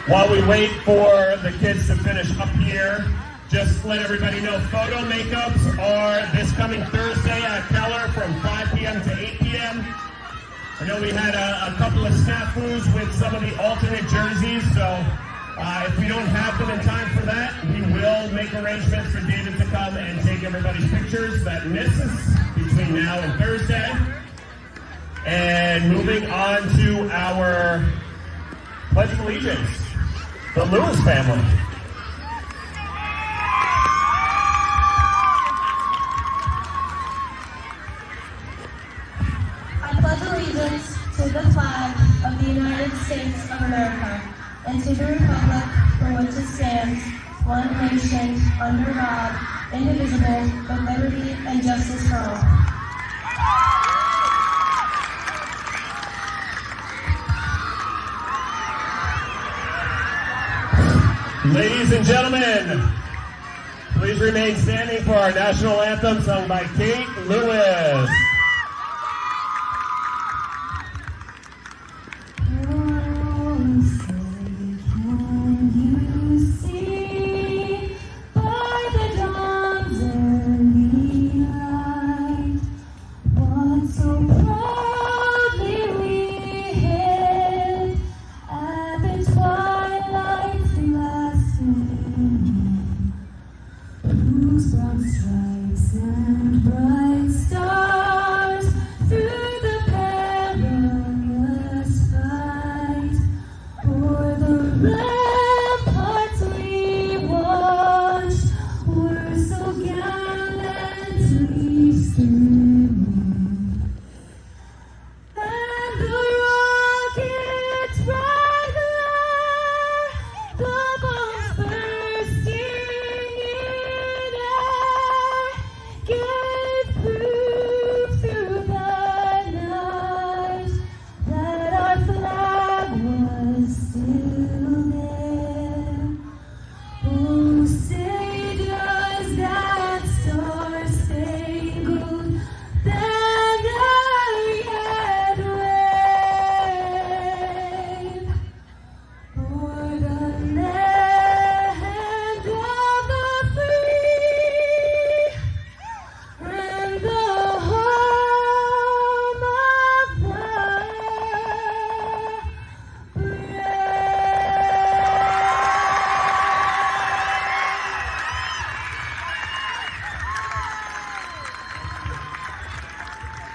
While we wait for the kids to finish up here, just let everybody know photo makeups are this coming Thursday at Keller from 5 p.m. to 8 p.m. I know we had a couple of snafus with some of the alternate jerseys, so if we don't have them in time for that, we will make arrangements for David to come and take everybody's pictures that misses between now and Thursday. And moving on to our Pledge of Allegiance, the Lewis family. I pledge allegiance to the flag of the United States of America and to the republic for which it stands, one nation, under God, indivisible, with liberty and justice for all. Ladies and gentlemen, please remain standing for our national anthem sung by Kate Lewis.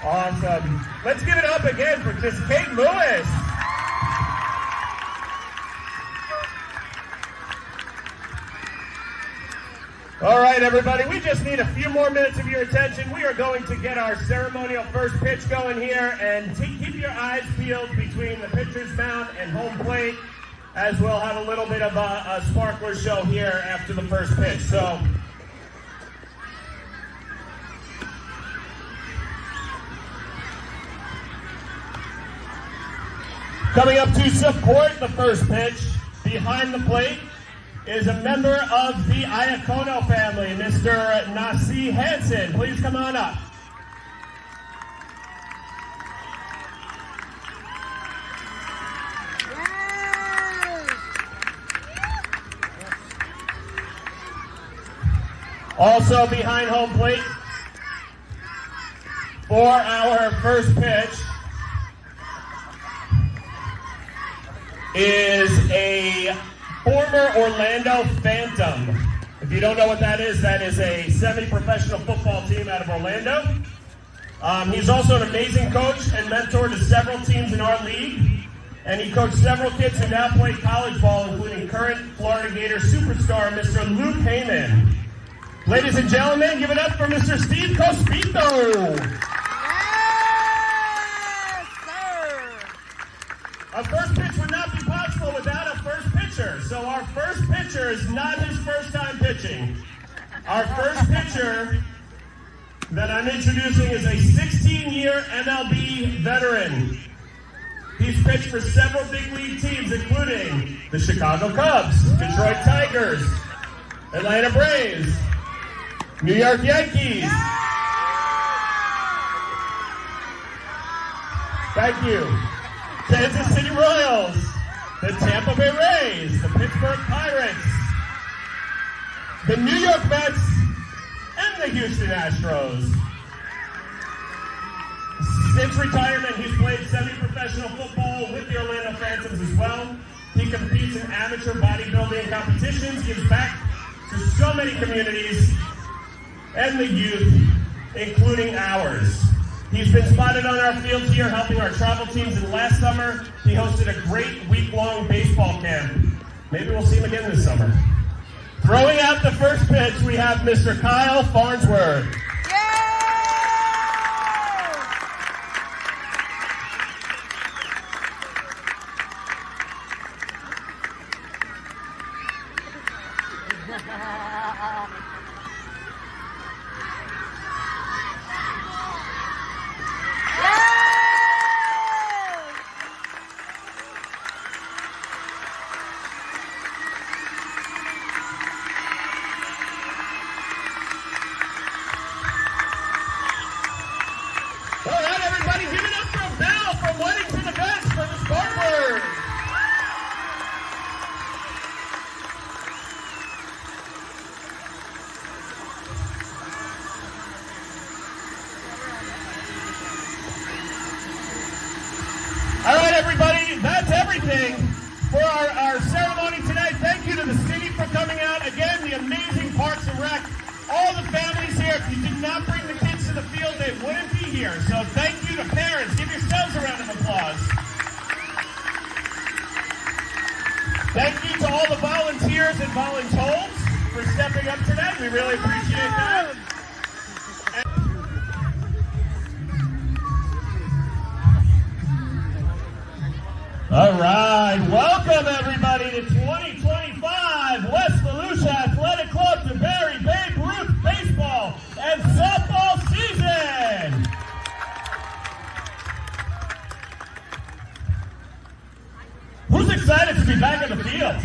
Awesome. Let's give it up again for just Kate Lewis. All right, everybody, we just need a few more minutes of your attention. We are going to get our ceremonial first pitch going here, and keep your eyes peeled between the pitcher's mound and home plate, as we'll have a little bit of a sparkler show here after the first pitch. So, coming up to support the first pitch behind the plate is a member of the Iacono family, Mr. Nasi Hansen. Please come on up. Also behind home plate for our first pitch is a former Orlando Phantom. If you don't know what that is a semi-professional football team out of Orlando. He's also an amazing coach and mentor to several teams in our league. And he coached several kids who now play college ball, including current Florida Gator superstar, Mr. Luke Heyman. Ladies and gentlemen, give it up for Mr. Steve Cospito. Yes, sir. Our first pitch would not be possible without a first pitcher. So our first pitcher is not his first time pitching. Our first pitcher that I'm introducing is a 16-year MLB veteran. He's pitched for several big league teams, including the Chicago Cubs, Detroit Tigers, Atlanta Braves, New York Yankees. Thank you. Kansas City Royals, the Tampa Bay Rays, the Pittsburgh Pirates, the New York Mets, and the Houston Astros. Since retirement, he's played semi-professional football with the Orlando Phantoms as well. He competes in amateur bodybuilding competitions, gives back to so many communities and the youth, including ours. He's been spotted on our field here helping our travel teams, and last summer he hosted a great week-long baseball camp. Maybe we'll see him again this summer. Throwing out the first pitch, we have Mr. Kyle Farnsworth. All right, everybody, give it up for Bell from Weddington Events for the Spartanburg. All right, everybody, that's everything for our ceremony today. Thank you to the city for coming out. Again, the amazing Parks and Rec. All the families here, if you did not bring the kids to the field, they wouldn't be here. So thank you to parents. Give yourselves a round of applause. Thank you to all the volunteers and voluntoles for stepping up today. We really appreciate that. All right, welcome everybody to 2025 West Volusia Athletic Club Debary Babe Ruth Baseball and Softball season. Who's excited to be back in the field?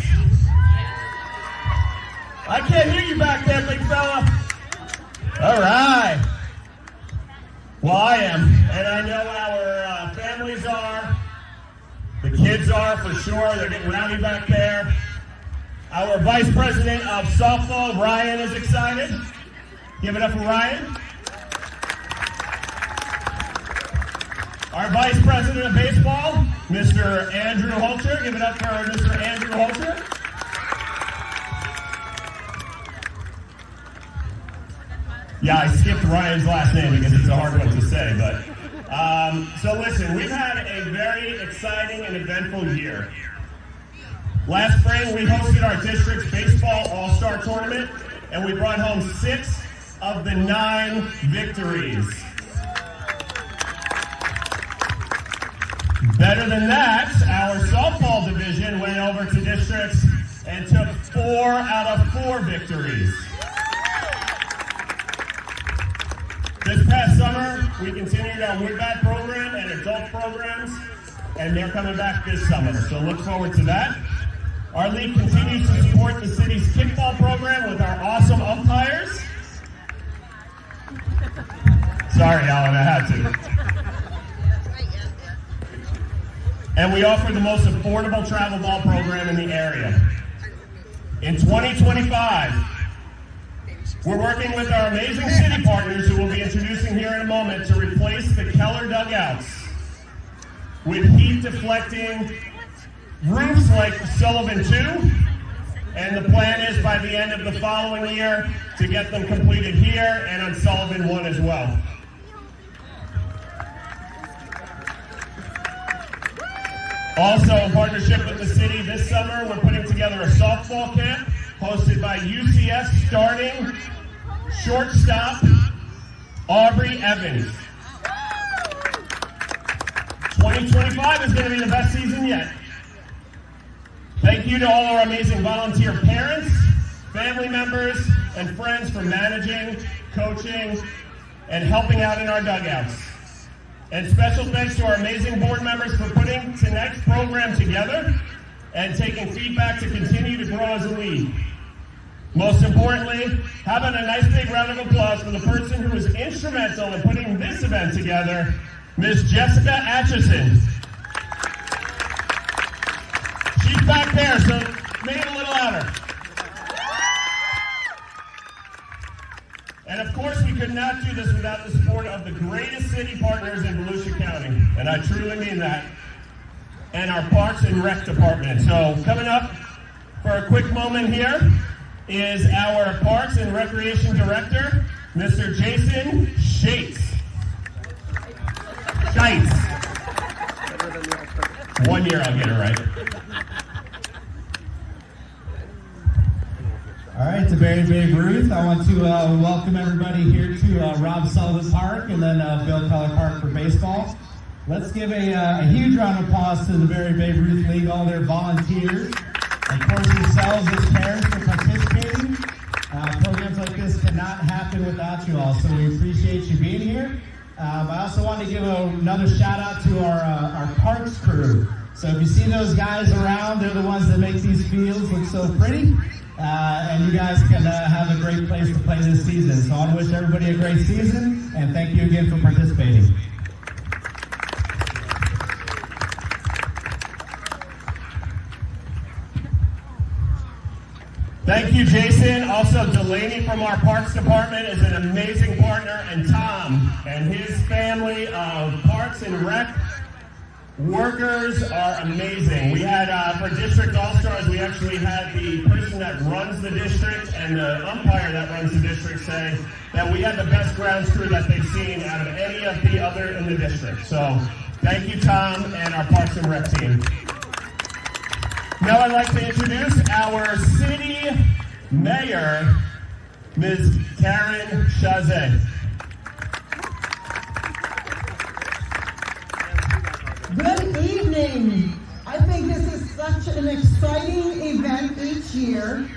I can't hear you back there, big fella. All right. Well, I am, and I know our families are. The kids are, for sure. They're getting rowdy back there. Our Vice President of Softball, Ryan, is excited. Give it up for Ryan. Our Vice President of Baseball, Mr. Andrew Holter. Give it up for Mr. Andrew Holter. Yeah, I skipped Ryan's last name because it's a hard one to say, but... So listen, we've had a very exciting and eventful year. Last spring, we hosted our district's baseball all-star tournament, and we brought home 6 of the 9 victories. Better than that, our softball division went over to districts and took 4 out of 4 victories. This past summer, we continued our wood bat program and adult programs, and they're coming back this summer, so look forward to that. Our league continues to support the city's kickball program with our awesome umpires. Sorry, Alan, I had to. And we offer the most affordable travel ball program in the area. In 2025, we're working with our amazing city partners who we'll be introducing here in a moment to replace the Keller dugouts with heat-deflecting roofs like Sullivan 2. And the plan is by the end of the following year to get them completed here and on Sullivan 1 as well. Also, in partnership with the city, this summer we're putting together a softball camp hosted by UCS starting shortstop Aubrey Evans. 2025 is going to be the best season yet. Thank you to all our amazing volunteer parents, family members, and friends for managing, coaching, and helping out in our dugouts. And special thanks to our amazing board members for putting tonight's program together and taking feedback to continue to grow as a league. Most importantly, how about a nice big round of applause for the person who was instrumental in putting this event together, Ms. Jessica Atchison. She there, so make it a little louder. And of course, we could not do this without the support of the greatest city partners in Volusia County, and I truly mean that, and our Parks and Rec Department. So coming up for a quick moment here is our Parks and Recreation Director, Mr. Jason Shates. 1 year I'll get it right. All right, Debary Babe Ruth. I want to welcome everybody here to Rob Sullivan Park and then Bill Keller Park for baseball. Let's give a huge round of applause to the Debary Babe Ruth League, all their volunteers, of course yourselves as parents for participating. Programs like this cannot happen without you all, so we appreciate you being here. I also want to give another shout out to our parks crew. So if you see those guys around, they're the ones that make these fields look so pretty. And you guys can have a great place to play this season. So I want to wish everybody a great season, and thank you again for participating. Thank you, Jason. Also, Delaney from our Parks Department is an amazing partner, and Tom and his family of Parks and Rec workers are amazing. We had, for District All-Stars, we actually had the person that runs the district and the umpire that runs the district say that we had the best grounds crew that they've seen out of any of the other in the district. So, thank you, Tom, and our Parks and Rec team. Now I'd like to introduce our city mayor, Ms. Karen Chazet. Good evening. I think this is such an exciting event each year,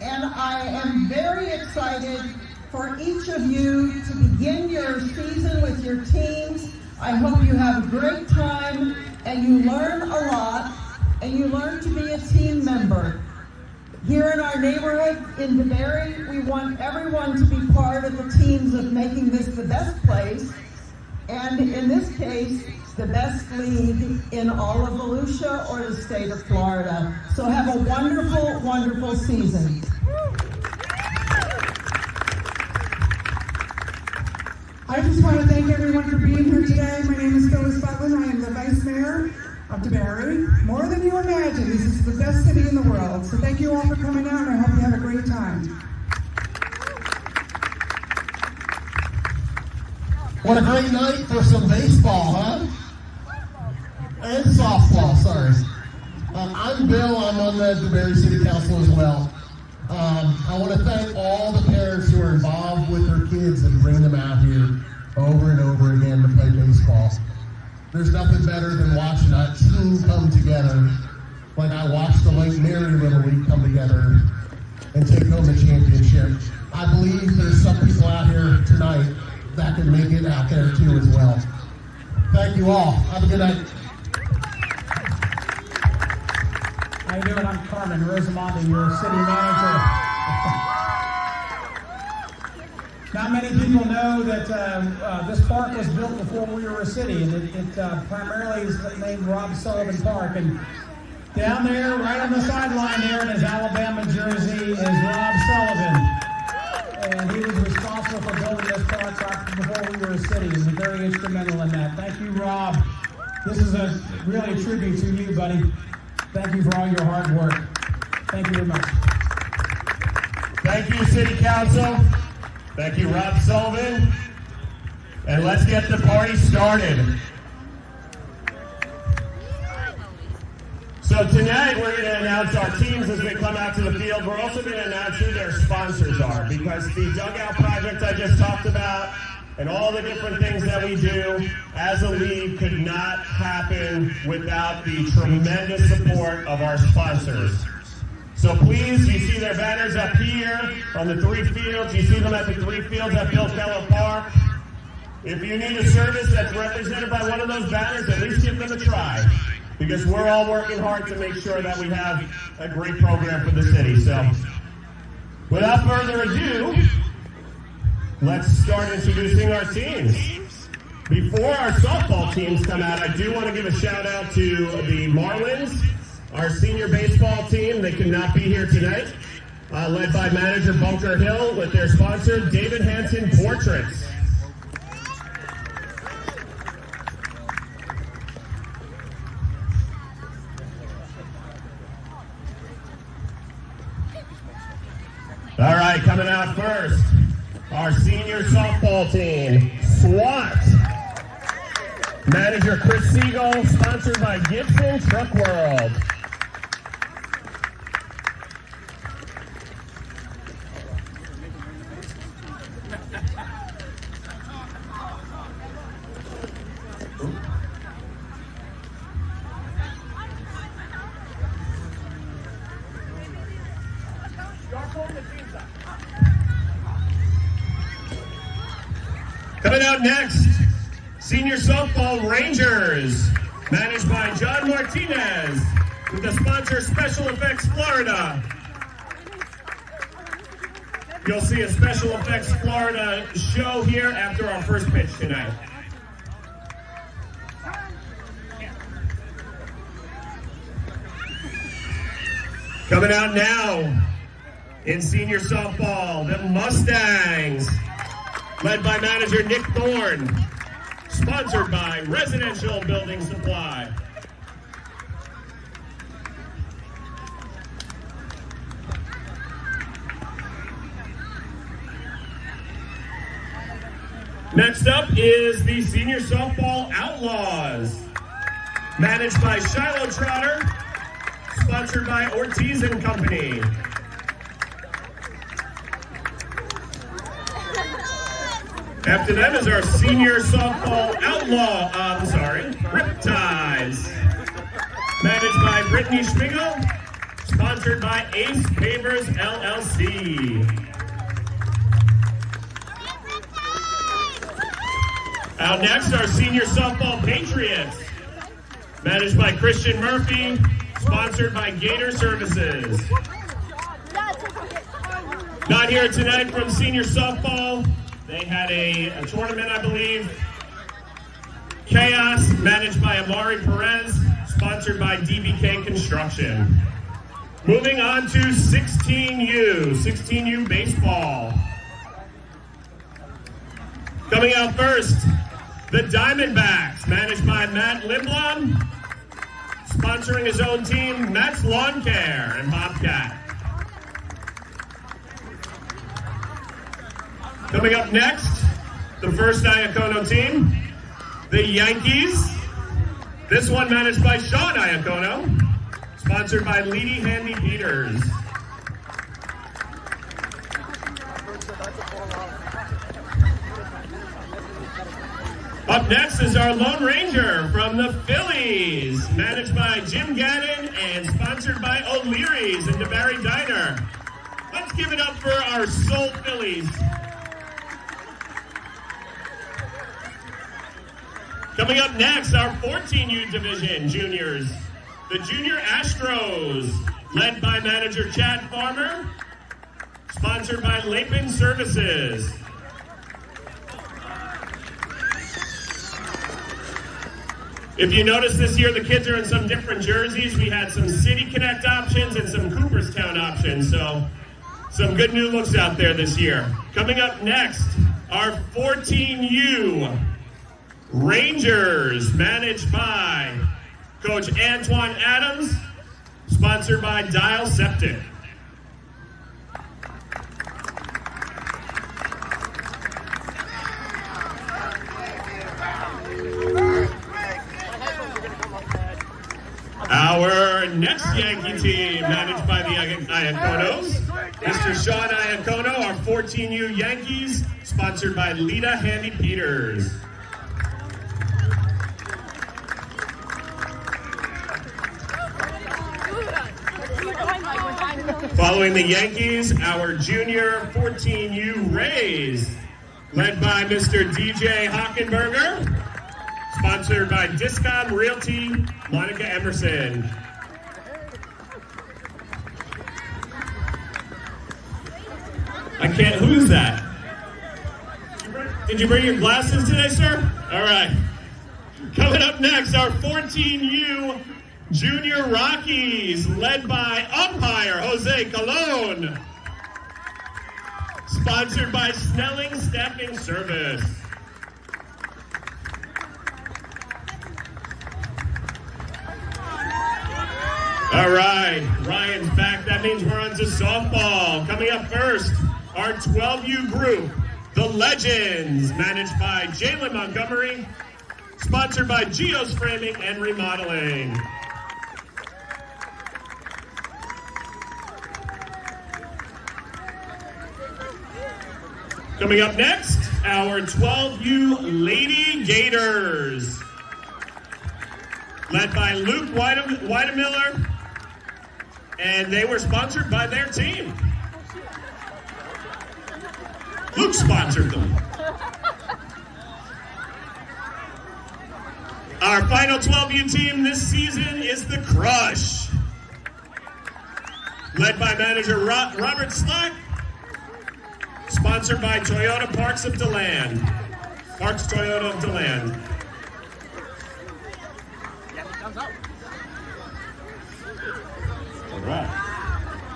and I am very excited for each of you to begin your season with your teams. I hope you have a great time and you learn a lot and you learn to be a team member. Here in our neighborhood in Debary, we want everyone to be part of the teams of making this the best place, and in this case, the best league in all of Volusia or the state of Florida. So have a wonderful, wonderful season. I just want to thank everyone for being here today. My name is Phyllis Sullivan. I am the Vice Mayor of Debary. More than you imagine, this is the best city in the world. So thank you all for coming out, and I hope you have a great time. What a great night for some baseball, huh? And softball, sorry. I'm Bill. I'm on the Debary City Council as well. I want to thank all the parents who are involved with their kids and bring them out here over and over again to play baseball. There's nothing better than watching a team come together, like I watched the Lake Mary Little League come together and take home the championship. I believe there's some people out here tonight that can make it out there too as well. Thank you all. Have a good night. How you doing? I'm Carmen Rosamonde, your city manager. Not many people know that this park was built before we were a city, and it primarily is named Rob Sullivan Park. And down there, right on the sideline there in his Alabama jersey, is Rob Sullivan. And he was responsible for building this park right before we were a city, and was very instrumental in that. Thank you, Rob. This is really a tribute to you, buddy. Thank you for all your hard work. Thank you very much. Thank you, City Council. Thank you, Rob Sullivan. And let's get the party started. So tonight we're going to announce our teams as they come out to the field. We're also going to announce who their sponsors are, because the dugout project I just talked about and all the different things that we do as a league could not happen without the tremendous support of our sponsors. So please, you see their banners up here on the 3 fields. You see them at the 3 fields at Bill Keller Park. If you need a service that's represented by one of those banners, at least give them a try, because we're all working hard to make sure that we have a great program for the city. So without further ado, let's start introducing our teams. Before our softball teams come out, I do want to give a shout out to the Marlins. our senior baseball team. They could not be here tonight. Led by manager Bunker Hill with their sponsor, David Hanson Portraits. All right, coming out first, our senior softball team, SWAT. Manager Chris Siegel, sponsored by Gibson Truck World. Coming out next, Senior Softball Rangers, managed by John Martinez, with the sponsor Special Effects Florida. You'll see a Special Effects Florida show here after our first pitch tonight. Coming out now in senior softball, the Mustangs, led by manager Nick Thorne, sponsored by Residential Building Supply. Next up is the Senior Softball Outlaws, managed by Shiloh Trotter, sponsored by Ortiz and Company. After them is our Senior Softball Riptides, managed by Brittany Schmigel, sponsored by Ace Pavers LLC. Out next, our Senior Softball Patriots, managed by Christian Murphy, sponsored by Gator Services. Not here tonight from Senior Softball. They had a tournament, I believe. Chaos, managed by Amari Perez, sponsored by DBK Construction. Moving on to 16U baseball. Coming out first, the Diamondbacks, managed by Matt Lindblom, sponsoring his own team, Matt's Lawn Care and Bobcat. Coming up next, the first Iacono team, the Yankees. This one managed by Sean Iacono, sponsored by Leedy Handy Peters. Up next is our Lone Ranger from the Phillies, managed by Jim Gannon and sponsored by O'Leary's and Debary Diner. Let's give it up for our Soul Phillies. Coming up next, our 14U division juniors, the Junior Astros, led by manager Chad Farmer, sponsored by Lapin Services. If you notice this year, the kids are in some different jerseys. We had some City Connect options and some Cooperstown options, so some good new looks out there this year. Coming up next, our 14U Rangers, managed by Coach Antoine Adams, sponsored by Dial Septic. Our next Yankee team, managed by the Iaconos, Mr. Sean Iacono, our 14U Yankees, sponsored by Lita Handy Peters. Following the Yankees, our junior 14U Rays, led by Mr. DJ Hockenberger, sponsored by Discom Realty, Monica Emerson. Who's that? Did you bring your glasses today, sir? All right. Coming up next, our 14U Junior Rockies, led by umpire Jose Colon. Sponsored by Snelling Staffing Service. All right, Ryan's back. That means we're on to softball. Coming up first, our 12U group, the Legends, managed by Jalen Montgomery, sponsored by Geo's Framing and Remodeling. Coming up next, our 12U Lady Gators, led by Luke Whitemiller, and they were sponsored by their team. Luke sponsored them. Our final 12U team this season is the Crush, led by manager Robert Slack, sponsored by Toyota Parks Toyota of DeLand. All right.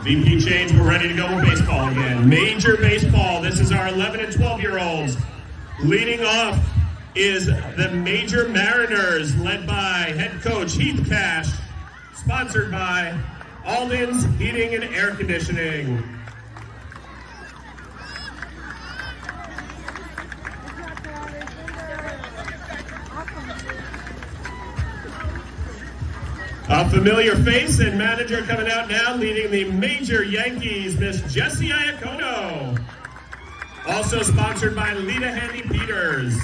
VP change, we're ready to go with baseball again. Major baseball, this is our 11 and 12-year-olds. Leading off is the Major Mariners, led by head coach Heath Cash, sponsored by Alden's Heating and Air Conditioning. A familiar face and manager coming out now, leading the Major Yankees, Miss Jessie Iacono. Also sponsored by Lita Handy Peters.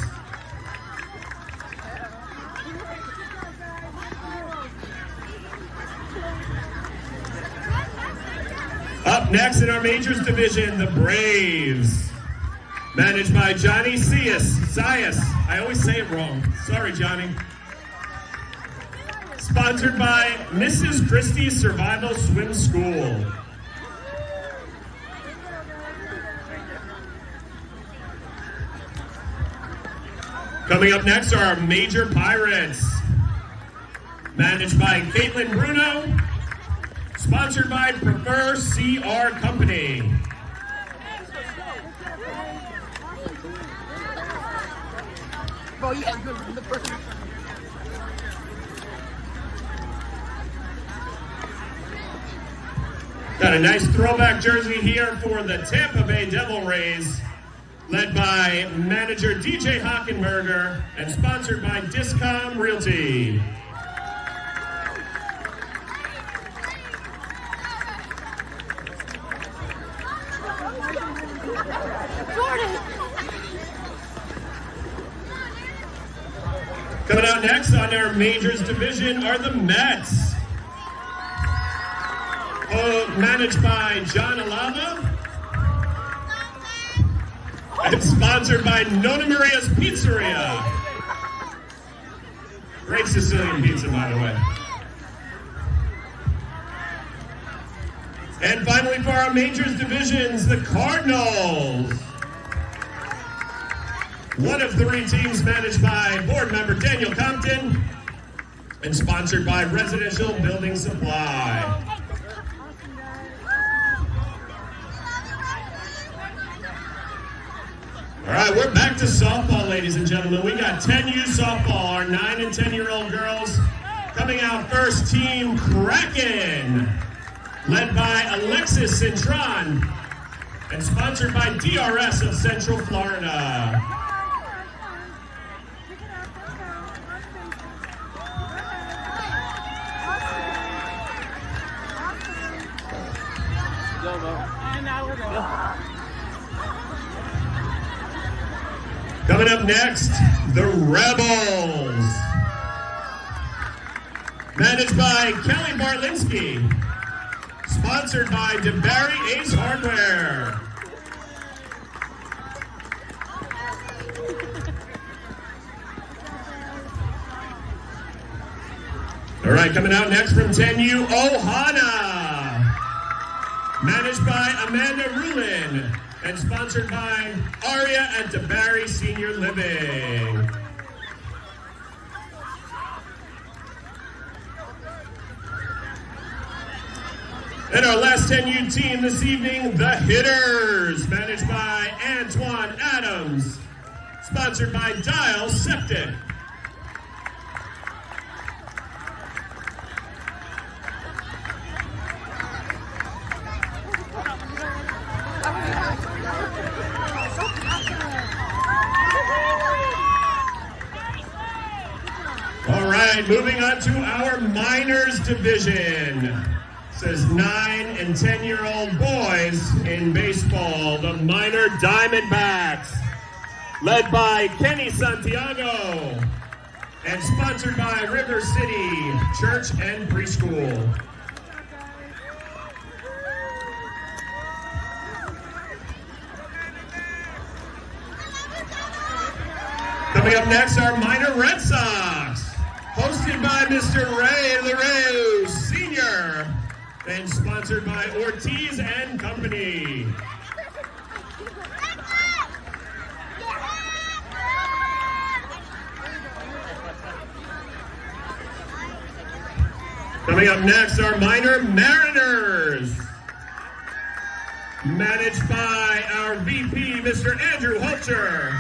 Up next in our Majors division, the Braves, managed by Johnny Sias. I always say it wrong. Sorry, Johnny. Sponsored by Mrs. Christie's Survival Swim School. Coming up next are our Major Pirates, managed by Caitlin Bruno, sponsored by Prefer CR Company. Bro, you are good from the first. Got a nice throwback jersey here for the Tampa Bay Devil Rays, led by manager DJ Hockenberger and sponsored by Discom Realty. Coming out next on our Majors division are the Mets, managed by John Alava and sponsored by Nona Maria's Pizzeria. Great Sicilian pizza, by the way. And finally, for our Majors divisions, the Cardinals, one of three teams managed by board member Daniel Compton and sponsored by Residential Building Supply. All right, we're back to softball, ladies and gentlemen. We got 10U softball, our 9 and 10-year-old girls. Coming out first, Team Kraken, led by Alexis Cintron and sponsored by DRS of Central Florida. Coming up next, the Rebels, managed by Kelly Barlinski, sponsored by Debary Ace Hardware. All right, coming out next from 10U, Ohana, managed by Amanda Rulin and sponsored by Aria at Debary Senior Living. And our last 10U team this evening, the Hitters, managed by Antoine Adams, sponsored by Dial Septic. All right, moving on to our minors division. Says 9 and 10-year-old boys in baseball, the minor Diamondbacks, led by Kenny Santiago and sponsored by River City Church and Preschool. Coming up next, our minor Red Sox, hosted by Mr. Ray LaRose Sr. and sponsored by Ortiz and Company. Coming up next, our minor Mariners, managed by our VP, Mr. Andrew Holcher,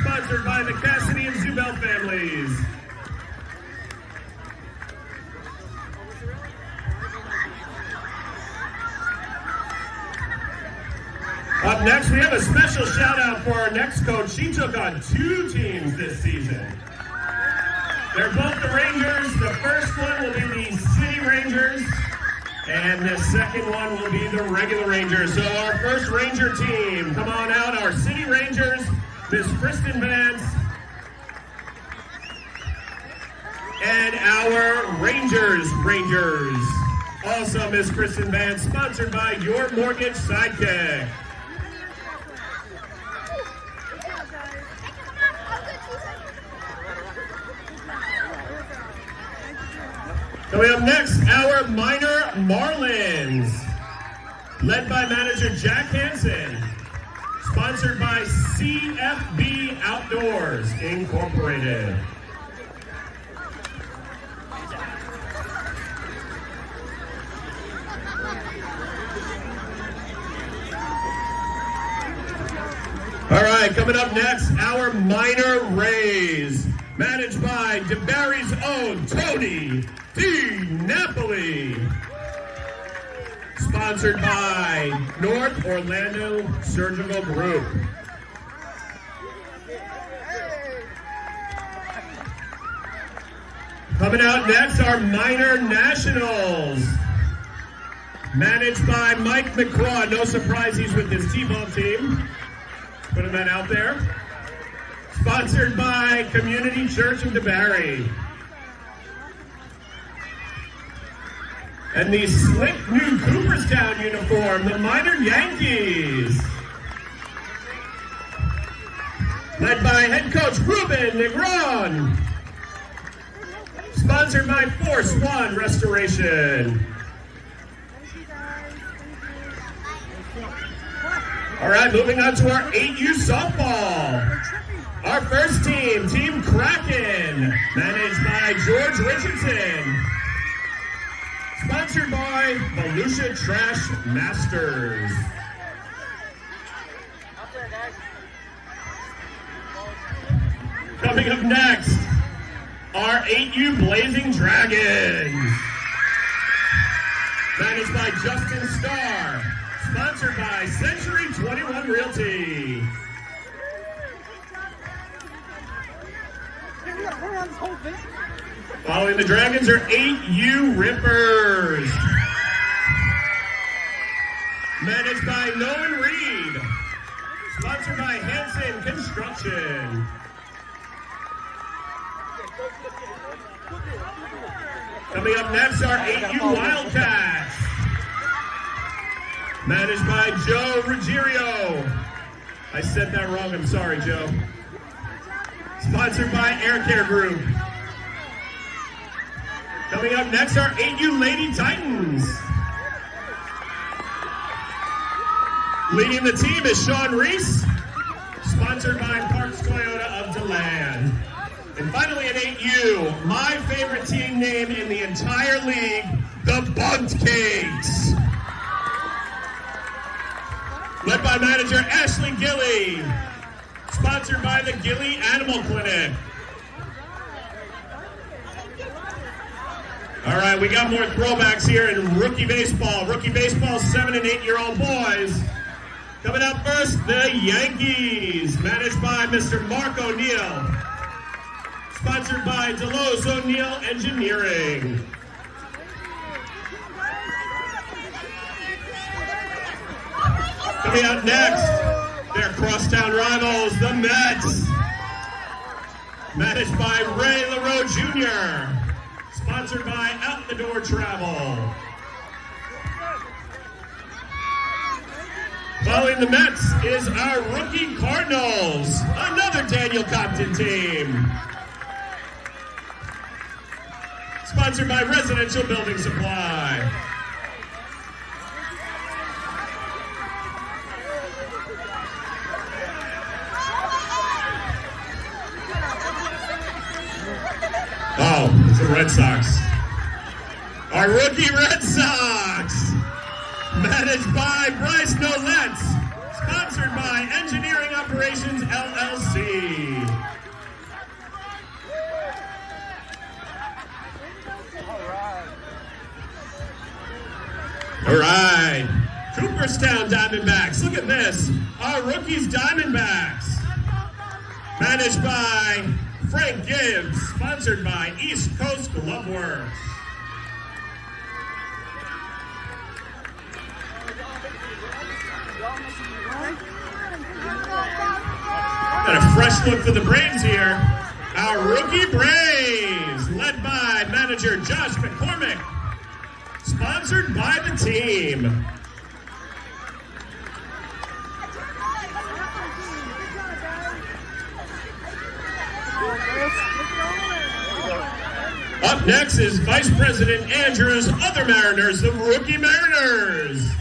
sponsored by the Cassidy and Zubel families. Up next, we have a special shout out for our next coach. She took on 2 teams this season. They're both the Rangers. The first one will be the City Rangers, and the second one will be the regular Rangers. So our first Ranger team, come on out, our City Rangers, Miss Kristen Vance, and our Rangers, also Miss Kristen Vance, sponsored by Your Mortgage Sidekick. Coming up next, our minor Marlins, led by manager Jack Hansen, sponsored by CFB Outdoors Incorporated. All right, coming up next, our minor Rays, managed by Debary's own Tony D. Napoli, sponsored by North Orlando Surgical Group. Coming out next, our minor Nationals, managed by Mike McCraw. No surprise, he's with his T-ball team. Putting that out there. Sponsored by Community Church of Debary. And the slick new Cooperstown uniform, the minor Yankees, led by head coach Ruben Negron, sponsored by Force One Restoration. All right, moving on to our 8U softball. Our first team, Team Kraken, managed by George Richardson, sponsored by Volusia Trash Masters. Coming up next, our 8U Blazing Dragons, managed by Justin Starr, sponsored by Century 21 Realty. Following the Dragons are 8U Rippers, managed by Nolan Reed, sponsored by Hanson Construction. Coming up next are 8U Wildcats, managed by Joe Ruggiero. I said that wrong, I'm sorry, Joe. Sponsored by Air Care Group. Coming up next are 8U Lady Titans. Leading the team is Sean Reese, sponsored by Parks Toyota of DeLand. And finally at 8U, my favorite team name in the entire league, the Bunt Cakes. led by manager Ashley Gilly. Sponsored by the Gilly Animal Clinic. All right, we got more throwbacks here in rookie baseball. Rookie baseball, 7 and 8-year-old boys. Coming up first, the Yankees, managed by Mr. Mark O'Neill. Sponsored by Delos O'Neill Engineering. Coming out next, their crosstown rivals, the Mets. Managed by Ray LaRoe Jr. Sponsored by Out the Door Travel. Following the Mets is our rookie Cardinals, another Daniel Compton team. Sponsored by Residential Building Supply. Oh, it's the Red Sox. Our rookie Red Sox, managed by Bryce Nolette, sponsored by Engineering Operations LLC. All right, Cooperstown Diamondbacks. Look at this, our rookies Diamondbacks, managed by Frank Gibbs, sponsored by East Coast Glove Works. Got a fresh look for the Braves here. Our rookie Braves, led by manager Josh McCormick, sponsored by the team. Up next is Vice President Andrews' other Mariners, the Rookie Mariners.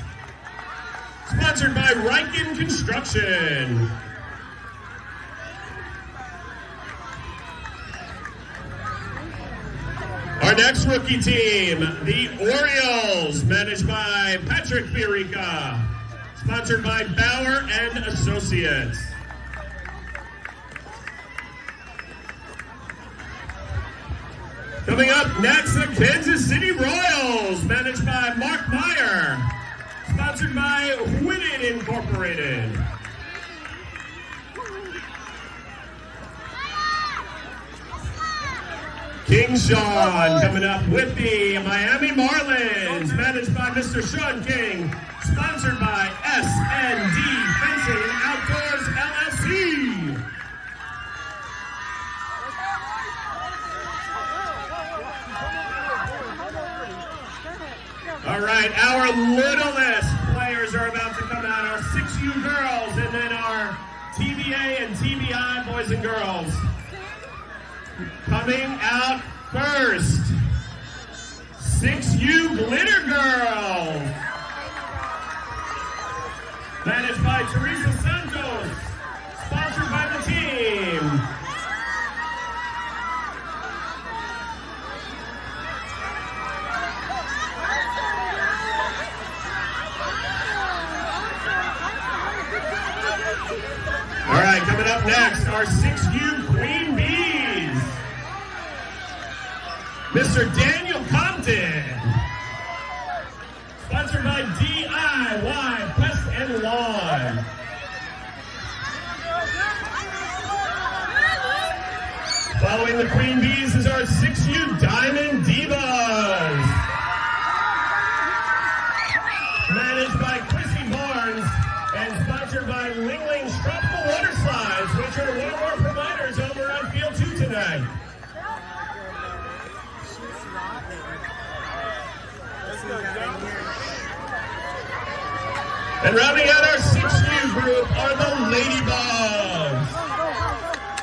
Sponsored by Riken Construction. Our next rookie team, the Orioles, managed by Patrick Fiorica. Sponsored by Bauer and Associates. Coming up next, the Kansas City Royals, managed by Mark Meyer, sponsored by Whitted Incorporated. King Sean coming up with the Miami Marlins, managed by Mr. Sean King, sponsored by S&D Fencing and Outdoors LLC. All right, our littlest players are about to come out, our 6U girls, and then our TBA and TBI boys and girls. Coming out first, 6U Glitter Girls, managed by Teresa Santos, sponsored by the team. All right, coming up next, our 6U Queen Bees, Mr. Daniel Compton, sponsored by DIY Pest and Lawn. Following the Queen Bees is our 6U Diamond Divas, managed by Chrissy Barnes and sponsored by Lingling's Tropical Water Slides, which are one of our providers over on Field 2 tonight. And rounding out our 6U group are the Ladybugs,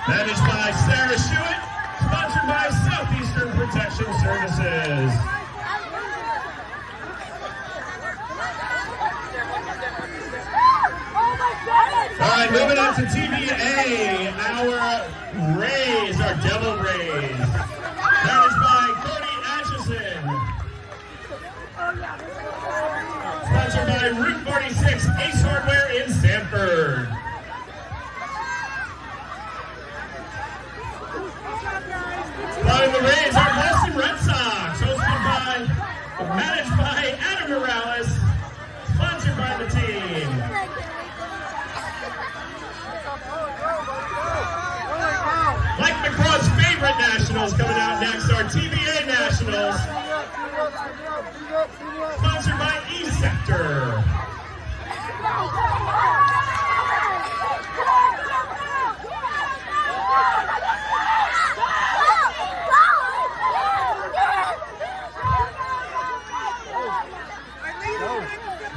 managed by Sarah Schuett, sponsored by Southeastern Protection Services. All right, moving on to TBA, our Rays, our Devil Rays, managed by Cody Atchison, sponsored by by Route 46 Ace Hardware in Sanford. Following the Rays are Boston Red Sox, managed by Adam Morales, sponsored by the team. Mike McCraw's favorite Nationals coming out next are TBA Nationals, sponsored by E-Sector.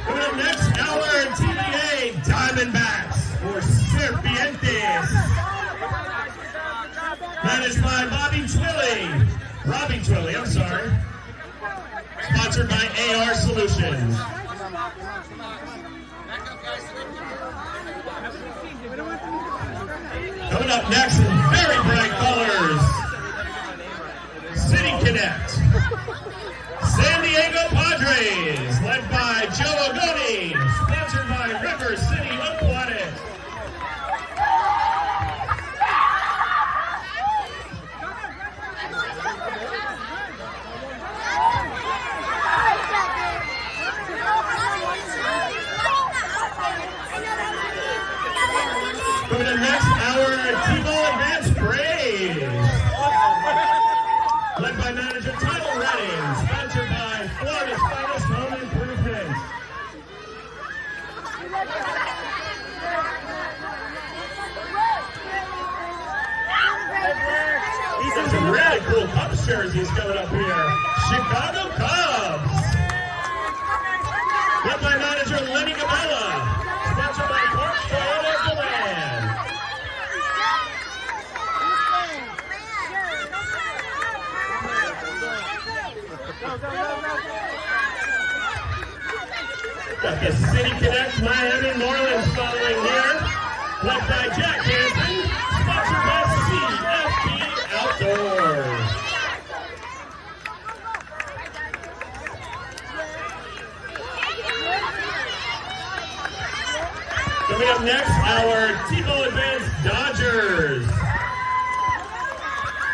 Coming up next, our TBA Diamondbacks or Serpientes, managed by Robbie Twilley, I'm sorry. Sponsored by AR Solutions. Coming up next in very bright colors, City Connect. San Diego Padres, led by Joe Ogoni, sponsored by River City Aquatics. Coming up next, our T-Ball Advanced Braves, led by manager Tyler Redding, sponsored by Florida's Finest Home Improvement. These are some really cool Cubs jerseys coming up here. Chicago Cubs, led by manager Lenny Gabella, sponsored by Park Toyota Deland. Got the City Connect Miami Marlins following here, led by Jack Hansen, sponsored by CFP Outdoors. Coming up next, our T-Ball Advanced Dodgers,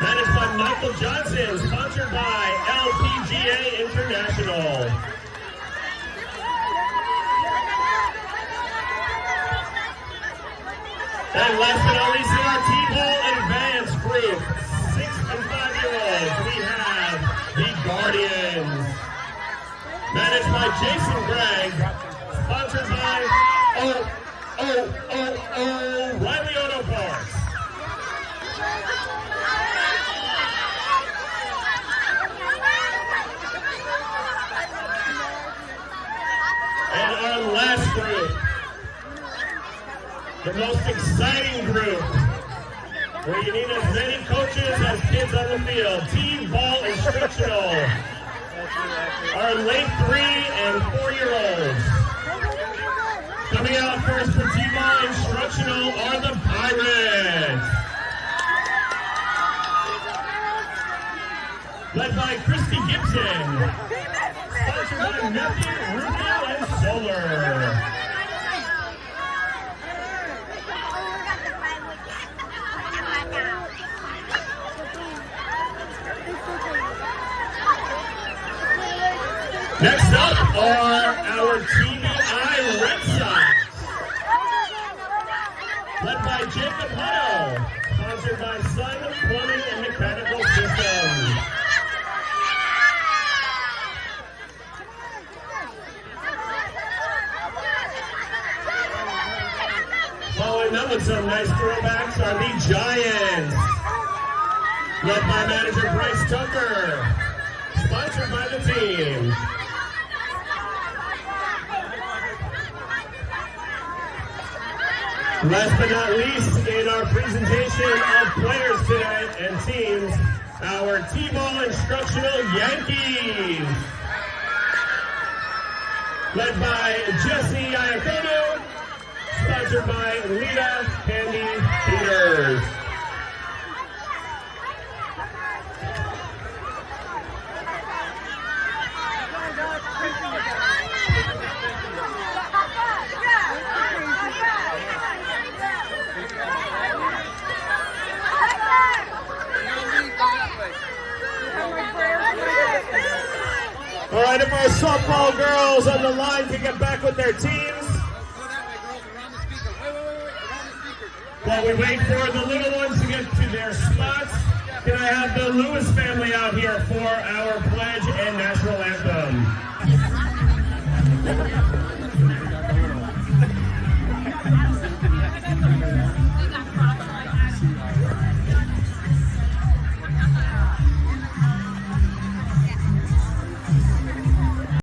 managed by Michael Johnson, sponsored by LPGA International. And last but not least, in our T-Ball Advanced group, 6 and 5-year-olds, we have the Guardians, managed by Jason Gregg, sponsored by Riley Auto Parts. And our last group, the most exciting group, where you need as many coaches as kids on the field. T-Ball Instructional, our late 3 and 4-year-olds. Coming out first for T-Ball Instructional are the Pirates, led by Christy Gibson, sponsored by Matthew, Rubio, and Solar. Next up are our TBI Red Sox, led by Jacob Hutto, sponsored by Sun Plumbing and Mechanical Systems. Following them with some nice throwbacks are the Giants, led by manager Bryce Tucker, sponsored by the team. Last but not least, in our presentation of players today and teams, our T-Ball Instructional Yankees, led by Jesse Iacono, sponsored by Lita Candy Peters. All right, if our softball girls on the line can get back with their teams. While we wait for the little ones to get to their spots, can I have the Lewis family out here for our pledge and national anthem?